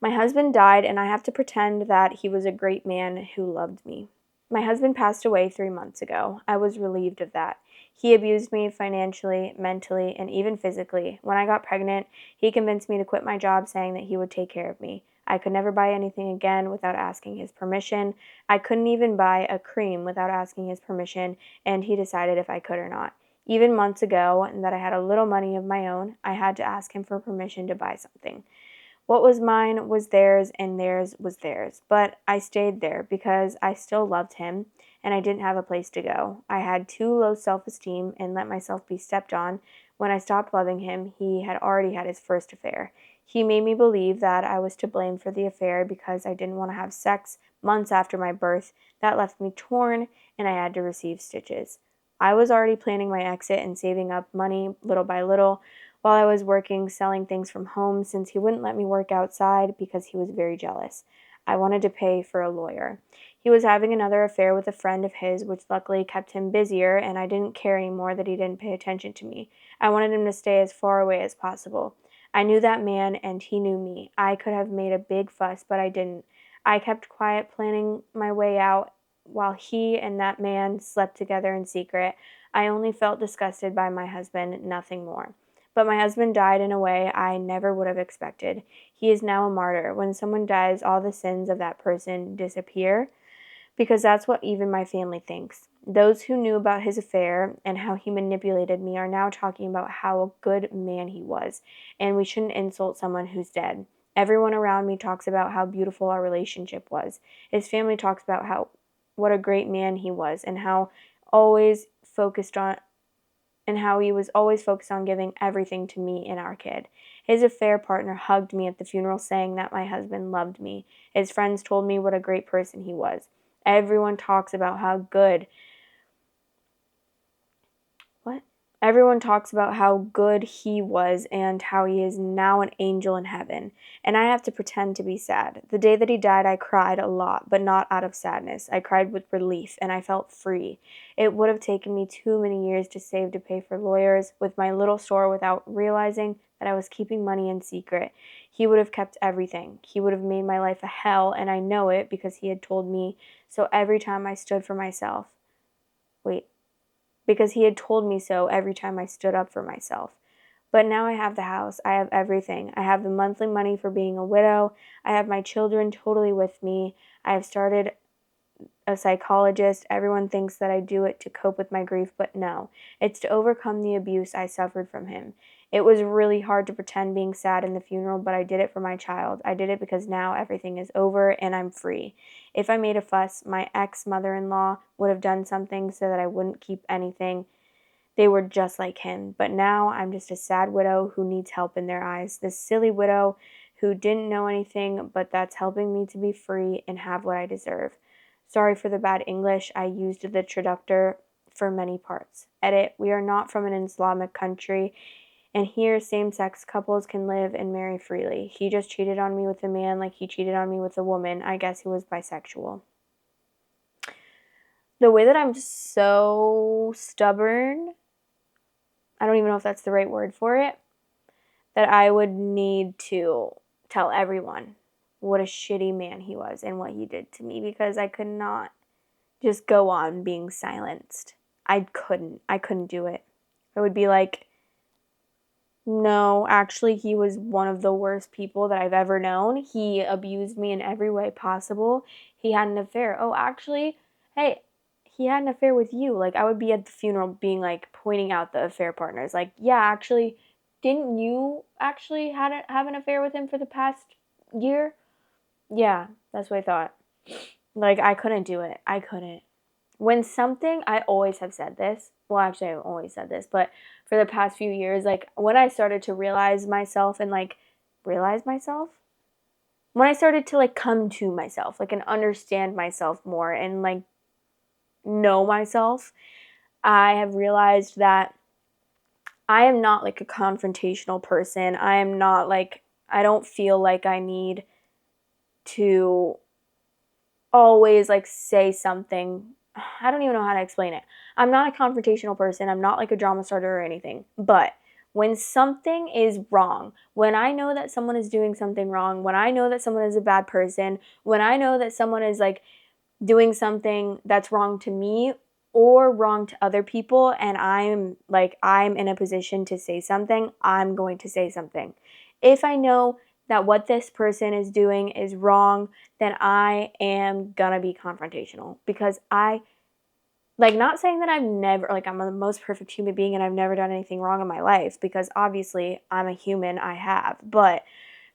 My husband died, and I have to pretend that he was a great man who loved me. My husband passed away 3 months ago. I was relieved of that. He abused me financially, mentally, and even physically. When I got pregnant, he convinced me to quit my job, saying that he would take care of me. I could never buy anything again without asking his permission. I couldn't even buy a cream without asking his permission, and he decided if I could or not. Even months ago, that I had a little money of my own, I had to ask him for permission to buy something. What was mine was theirs, and theirs was theirs. But I stayed there because I still loved him, and I didn't have a place to go. I had too low self-esteem and let myself be stepped on. When I stopped loving him, he had already had his first affair. He made me believe that I was to blame for the affair because I didn't want to have sex months after my birth. That left me torn, and I had to receive stitches. I was already planning my exit and saving up money little by little while I was working selling things from home since he wouldn't let me work outside because he was very jealous. I wanted to pay for a lawyer. He was having another affair with a friend of his, which luckily kept him busier, and I didn't care anymore that he didn't pay attention to me. I wanted him to stay as far away as possible. I knew that man, and he knew me. I could have made a big fuss, but I didn't. I kept quiet, planning my way out, while he and that man slept together in secret. I only felt disgusted by my husband, nothing more. But my husband died in a way I never would have expected. He is now a martyr. When someone dies, all the sins of that person disappear, because that's what even my family thinks. Those who knew about his affair and how he manipulated me are now talking about how a good man he was, and we shouldn't insult someone who's dead. Everyone around me talks about how beautiful our relationship was. His family talks about how what a great man he was and always focused on how he was always focused on giving everything to me and our kid. His affair partner hugged me at the funeral, saying that my husband loved me. His friends told me what a great person he was. Everyone talks about how good what? Everyone talks about how good he was and how he is now an angel in heaven, and I have to pretend to be sad. The day that he died, I cried a lot, but not out of sadness. I cried with relief, and I felt free. It would have taken me too many years to save to pay for lawyers with my little store without realizing that I was keeping money in secret. He would have kept everything. He would have made my life a hell, and I know it because he had told me so every time I stood for myself. Wait, because he had told me so every time I stood up for myself. But now I have the house. I have everything. I have the monthly money for being a widow. I have my children totally with me. I have started a psychologist. Everyone thinks that I do it to cope with my grief, but no. It's to overcome the abuse I suffered from him. It was really hard to pretend being sad in the funeral, but I did it for my child. I did it because now everything is over and I'm free. If I made a fuss, my ex-mother-in-law would have done something so that I wouldn't keep anything. They were just like him. But now I'm just a sad widow who needs help in their eyes. This silly widow who didn't know anything, but that's helping me to be free and have what I deserve. Sorry for the bad English. I used the traductor for many parts. Edit. We are not from an Islamic country, and here same-sex couples can live and marry freely. He just cheated on me with a man like he cheated on me with a woman. I guess he was bisexual. The way that I'm so stubborn, I don't even know if that's the right word for it, that I would need to tell everyone what a shitty man he was and what he did to me, because I could not just go on being silenced. I couldn't do it. I would be like, no, actually, he was one of the worst people that I've ever known. He abused me in every way possible. He had an affair. Oh, actually, hey, he had an affair with you. Like, I would be at the funeral being like, pointing out the affair partners. Like, yeah, actually, didn't you actually have an affair with him for the past year? Yeah, that's what I thought. Like, I couldn't do it. I couldn't. When something, I always have said this. Well, actually, I've always said this, but for the past few years, like, when I started to realize myself and, like, realize myself? When I started to, like, come to myself, like, and understand myself more and, like, know myself, I have realized that I am not, like, a confrontational person. I am not, like, I don't feel like I need to always like say something. I don't even know how to explain it. I'm not a confrontational person. I'm not like a drama starter or anything. But when something is wrong, when I know that someone is doing something wrong, when I know that someone is a bad person, when I know that someone is like doing something that's wrong to me or wrong to other people and I'm in a position to say something, I'm going to say something. If I know that what this person is doing is wrong, then I am gonna be confrontational because I like not saying that I've never like I'm the most perfect human being and I've never done anything wrong in my life because obviously I'm a human, I have. But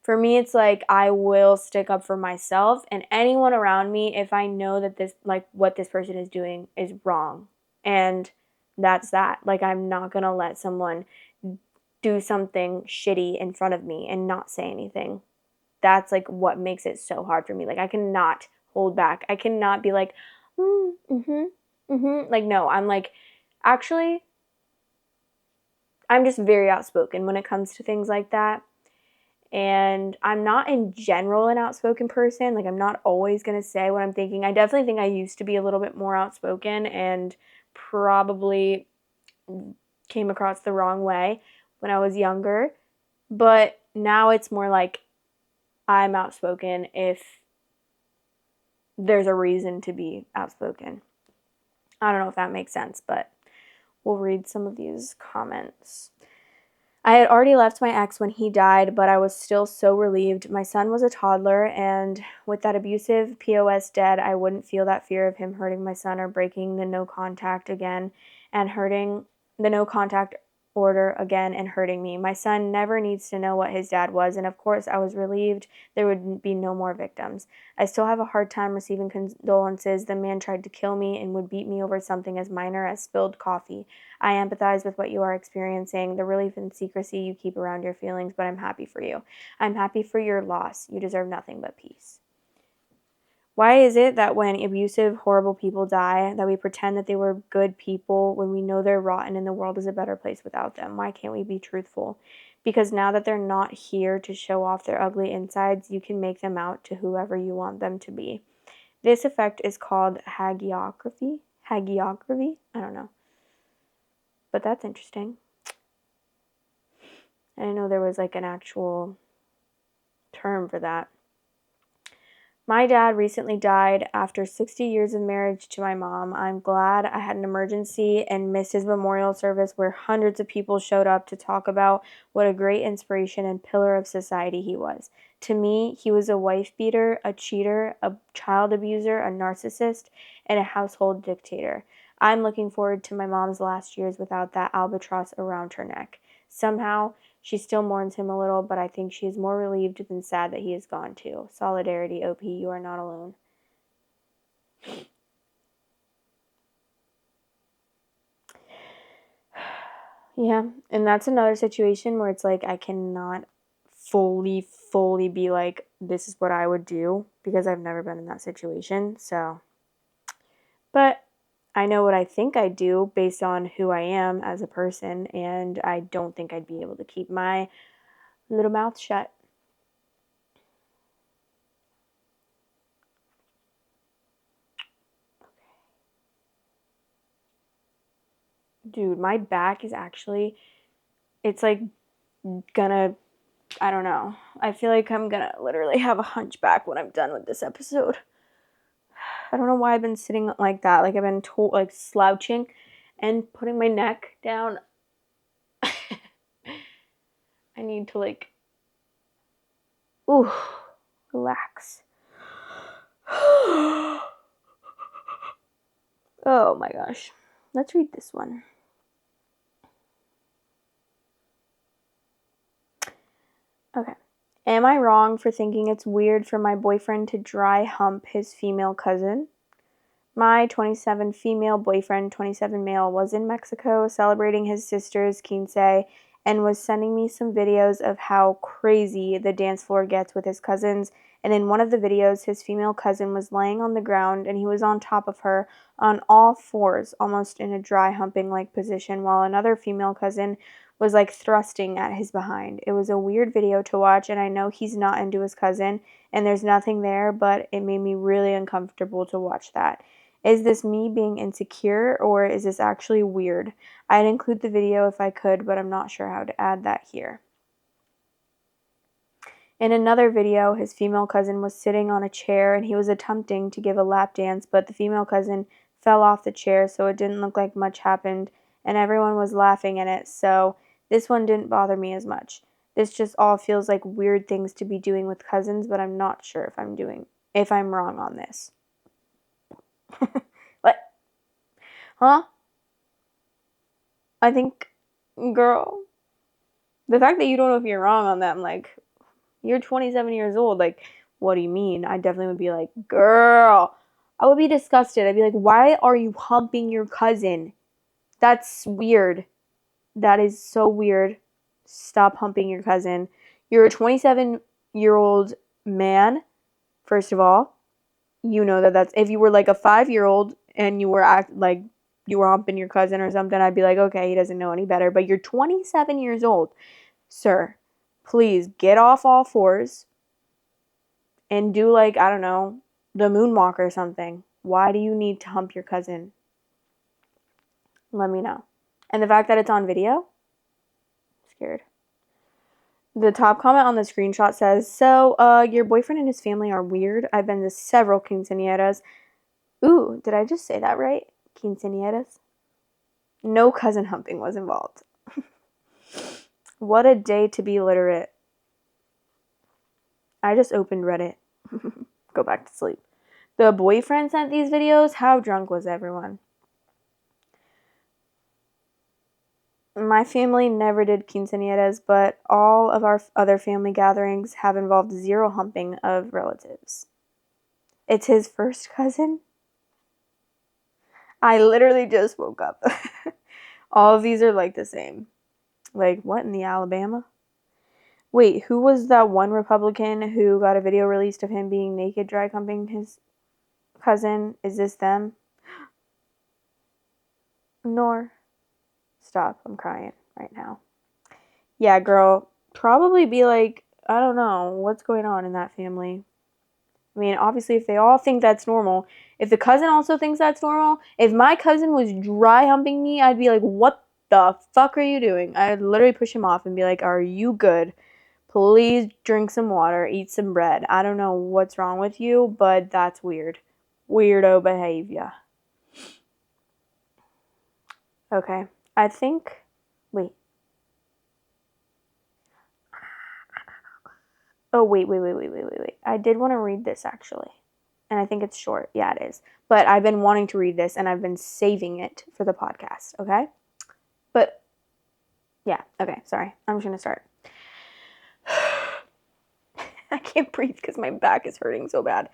for me, it's like I will stick up for myself and anyone around me if I know that this, like, what this person is doing is wrong. And that's that. Like, I'm not going to let someone do something shitty in front of me and not say anything. That's like what makes it so hard for me. Like, I cannot hold back. I cannot be like, Like, no, I'm like, actually, I'm just very outspoken when it comes to things like that. And I'm not in general an outspoken person. Like, I'm not always going to say what I'm thinking. I definitely think I used to be a little bit more outspoken and probably came across the wrong way when I was younger. But now it's more like I'm outspoken if there's a reason to be outspoken. I don't know if that makes sense, but we'll read some of these comments. I had already left my ex when he died, but I was still so relieved. My son was a toddler, and with that abusive POS dead, I wouldn't feel that fear of him hurting my son or breaking the no contact again and hurting the no contact order again and hurting me. My son never needs to know what his dad was, and of course, I was relieved there would be no more victims. I still have a hard time receiving condolences. The man tried to kill me and would beat me over something as minor as spilled coffee. I empathize with what you are experiencing, the relief and secrecy you keep around your feelings, but I'm happy for you. I'm happy for your loss. You deserve nothing but peace. Why is it that when abusive, horrible people die, that we pretend that they were good people when we know they're rotten and the world is a better place without them? Why can't we be truthful? Because now that they're not here to show off their ugly insides, you can make them out to whoever you want them to be. This effect is called hagiography. Hagiography? I don't know. But that's interesting. I didn't know there was like an actual term for that. My dad recently died after 60 years of marriage to my mom. I'm glad I had an emergency and missed his memorial service where hundreds of people showed up to talk about what a great inspiration and pillar of society he was. To me, he was a wife beater, a cheater, a child abuser, a narcissist, and a household dictator. I'm looking forward to my mom's last years without that albatross around her neck. Somehow, she still mourns him a little, but I think she is more relieved than sad that he is gone too. Solidarity, OP, you are not alone. Yeah, and that's another situation where it's like I cannot fully be like, this is what I would do because I've never been in that situation. So, but I know what I think I'd do based on who I am as a person, and I don't think I'd be able to keep my little mouth shut. Dude, my back is actually, it's like gonna, I don't know. I feel like I'm gonna literally have a hunchback when I'm done with this episode. I don't know why I've been sitting like that. Like I've been like slouching and putting my neck down. I need to like, ooh, relax. Oh my gosh. Let's read this one. Okay. Am I wrong for thinking it's weird for my boyfriend to dry hump his female cousin? My 27 female boyfriend, 27 male, was in Mexico celebrating his sister's quince and was sending me some videos of how crazy the dance floor gets with his cousins. And in one of the videos, his female cousin was laying on the ground and he was on top of her on all fours, almost in a dry humping like position, while another female cousin was like thrusting at his behind. It was a weird video to watch, and I know he's not into his cousin and there's nothing there, but it made me really uncomfortable to watch that. Is this me being insecure or is this actually weird? I'd include the video if I could, but I'm not sure how to add that here. In another video, his female cousin was sitting on a chair and he was attempting to give a lap dance, but the female cousin fell off the chair, so it didn't look like much happened and everyone was laughing at it, so this one didn't bother me as much. This just all feels like weird things to be doing with cousins, but I'm not sure if I'm wrong on this. What? Huh? I think, girl, the fact that you don't know if you're wrong on that, I'm like, you're 27 years old. Like, what do you mean? I definitely would be like, girl, I would be disgusted. I'd be like, why are you humping your cousin? That's weird. That is so weird. Stop humping your cousin. You're a 27-year-old man, first of all. You know that's, if you were like a 5-year-old and you were you were humping your cousin or something, I'd be like, okay, he doesn't know any better. But you're 27 years old. Sir, please get off all fours and do, like, I don't know, the moonwalk or something. Why do you need to hump your cousin? Let me know. And the fact that it's on video? I'm scared. The top comment on the screenshot says, so, your boyfriend and his family are weird. I've been to several quinceañeras. Ooh, did I just say that right? Quinceañeras? No cousin humping was involved. What a day to be literate. I just opened Reddit. Go back to sleep. The boyfriend sent these videos. How drunk was everyone? My family never did quinceañeras, but all of our other family gatherings have involved zero humping of relatives. It's his first cousin? I literally just woke up. All of these are like the same. Like, what in the Alabama? Wait, who was that one Republican who got a video released of him being naked dry humping his cousin? Is this them? Nor. Stop, I'm crying right now. Yeah, girl, probably be like, I don't know, what's going on in that family? I mean, obviously, if they all think that's normal, if the cousin also thinks that's normal, if my cousin was dry humping me, I'd be like, what the fuck are you doing? I'd literally push him off and be like, are you good? Please drink some water, eat some bread. I don't know what's wrong with you, but that's weird. Weirdo behavior. Okay, I think, wait. Oh, wait. I did want to read this, actually. And I think it's short. Yeah, it is. But I've been wanting to read this, and I've been saving it for the podcast, okay? But, yeah, okay, sorry. I'm just going to start. I can't breathe because my back is hurting so bad.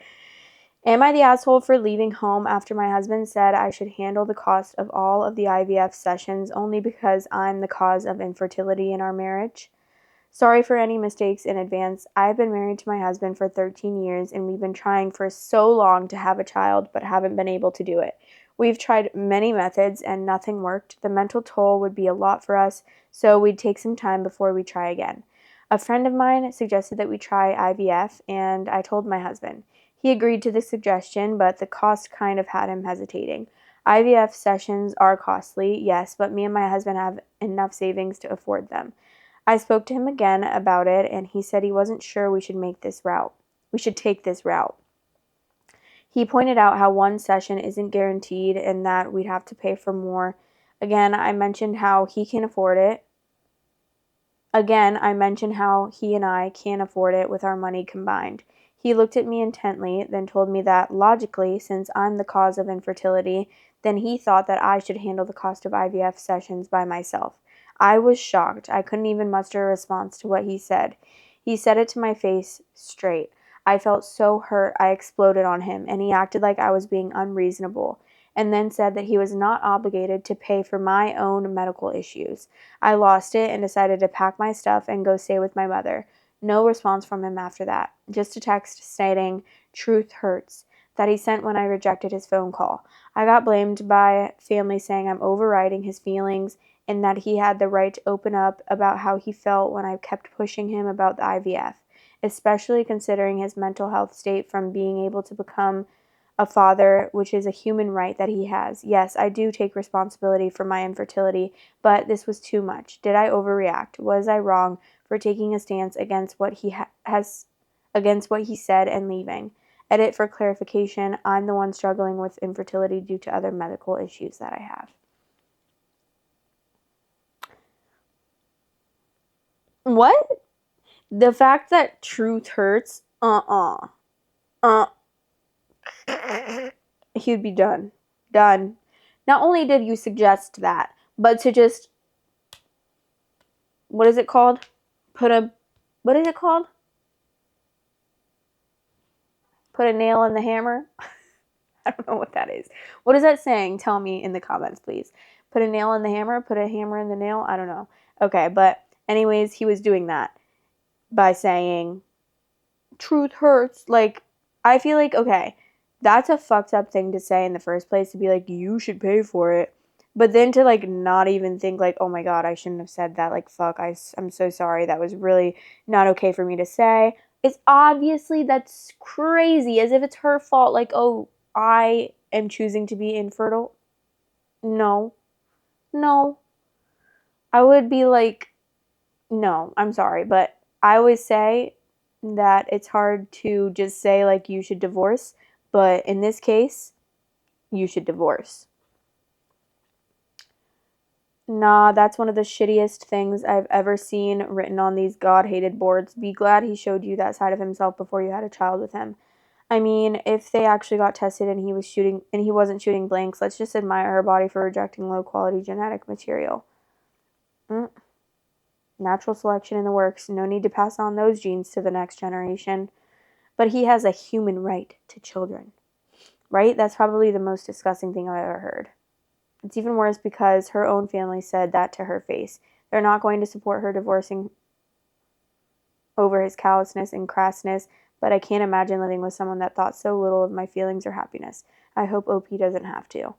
Am I the asshole for leaving home after my husband said I should handle the cost of all of the IVF sessions only because I'm the cause of infertility in our marriage? Sorry for any mistakes in advance. I've been married to my husband for 13 years and we've been trying for so long to have a child but haven't been able to do it. We've tried many methods and nothing worked. The mental toll would be a lot for us, so we'd take some time before we try again. A friend of mine suggested that we try IVF and I told my husband. He agreed to the suggestion, but the cost kind of had him hesitating. IVF sessions are costly, yes, but me and my husband have enough savings to afford them. I spoke to him again about it, and he said he wasn't sure we should take this route. He pointed out how one session isn't guaranteed and that we'd have to pay for more. Again, I mentioned how he and I can't afford it with our money combined. He looked at me intently, then told me that, logically, since I'm the cause of infertility, then he thought that I should handle the cost of IVF sessions by myself. I was shocked. I couldn't even muster a response to what he said. He said it to my face straight. I felt so hurt I exploded on him, and he acted like I was being unreasonable, and then said that he was not obligated to pay for my own medical issues. I lost it and decided to pack my stuff and go stay with my mother. No response from him after that. Just a text stating, "Truth hurts," that he sent when I rejected his phone call. I got blamed by family saying I'm overriding his feelings and that he had the right to open up about how he felt when I kept pushing him about the IVF, especially considering his mental health state from being able to become a father, which is a human right that he has. Yes, I do take responsibility for my infertility, but this was too much. Did I overreact? Was I wrong for taking a stance against what he said and leaving? Edit for clarification. I'm the one struggling with infertility due to other medical issues that I have. What? The fact that truth hurts, he'd be done. Done. Not only did you suggest that, but to just, what is it called? What is it called? Put a nail in the hammer? I don't know what that is. What is that saying? Tell me in the comments, please. Put a nail in the hammer? Put a hammer in the nail? I don't know. Okay, but anyways, he was doing that by saying, truth hurts. Like, I feel like, okay, that's a fucked up thing to say in the first place, to be like, you should pay for it. But then to, like, not even think, like, oh my god, I shouldn't have said that. Like, fuck, I'm so sorry. That was really not okay for me to say. It's obviously, that's crazy. As if it's her fault. Like, oh, I am choosing to be infertile. No. No. I would be like, no, I'm sorry. But I always say that it's hard to just say, like, you should divorce. But in this case, you should divorce. Nah, that's one of the shittiest things I've ever seen written on these God-hated boards. Be glad he showed you that side of himself before you had a child with him. I mean, if they actually got tested and he wasn't shooting blanks, let's just admire her body for rejecting low-quality genetic material. Natural selection in the works. No need to pass on those genes to the next generation. But he has a human right to children. Right? That's probably the most disgusting thing I've ever heard. It's even worse because her own family said that to her face. They're not going to support her divorcing over his callousness and crassness, but I can't imagine living with someone that thought so little of my feelings or happiness. I hope OP doesn't have to.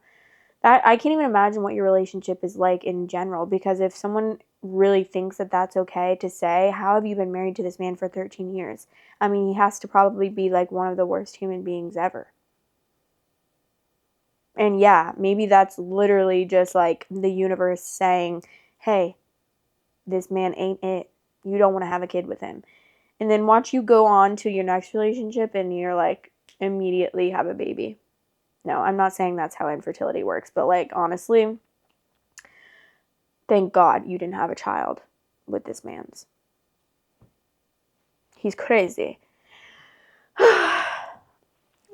I can't even imagine what your relationship is like in general, because if someone really thinks that that's okay to say, how have you been married to this man for 13 years? I mean, he has to probably be like one of the worst human beings ever. And yeah, maybe that's literally just like the universe saying, hey, this man ain't it. You don't want to have a kid with him. And then watch you go on to your next relationship and you're like, immediately have a baby. No, I'm not saying that's how infertility works, but like, honestly, thank God you didn't have a child with this man's. He's crazy.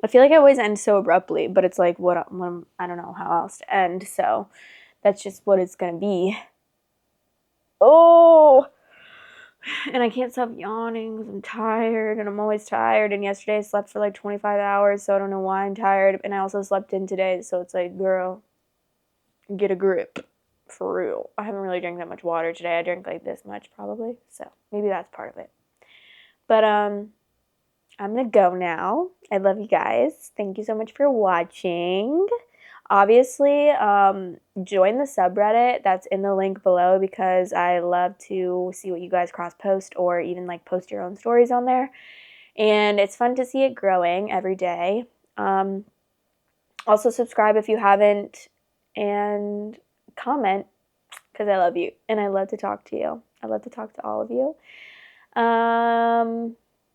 I feel like I always end so abruptly, but it's like, what I don't know how else to end, so that's just what it's gonna be. Oh, and I can't stop yawning because I'm tired, and I'm always tired, and yesterday I slept for like 25 hours, so I don't know why I'm tired, and I also slept in today, so it's like, girl, get a grip, for real. I haven't really drank that much water today. I drank like this much probably, so maybe that's part of it. But I'm gonna go now. I love you guys. Thank you so much for watching. Obviously, join the subreddit that's in the link below, because I love to see what you guys cross post, or even like post your own stories on there. And it's fun to see it growing every day. Also subscribe if you haven't, and comment, because I love you and I love to talk to you. I love to talk to all of you.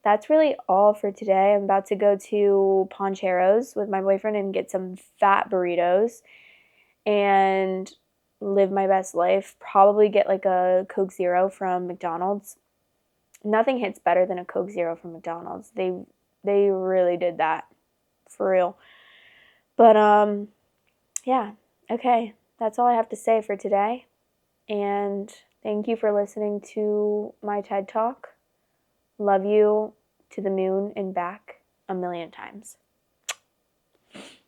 That's really all for today. I'm about to go to Poncheros with my boyfriend and get some fat burritos and live my best life. Probably get like a Coke Zero from McDonald's. Nothing hits better than a Coke Zero from McDonald's. They really did that. For real. But yeah. Okay. That's all I have to say for today. And thank you for listening to my TED Talk. Love you to the moon and back a million times.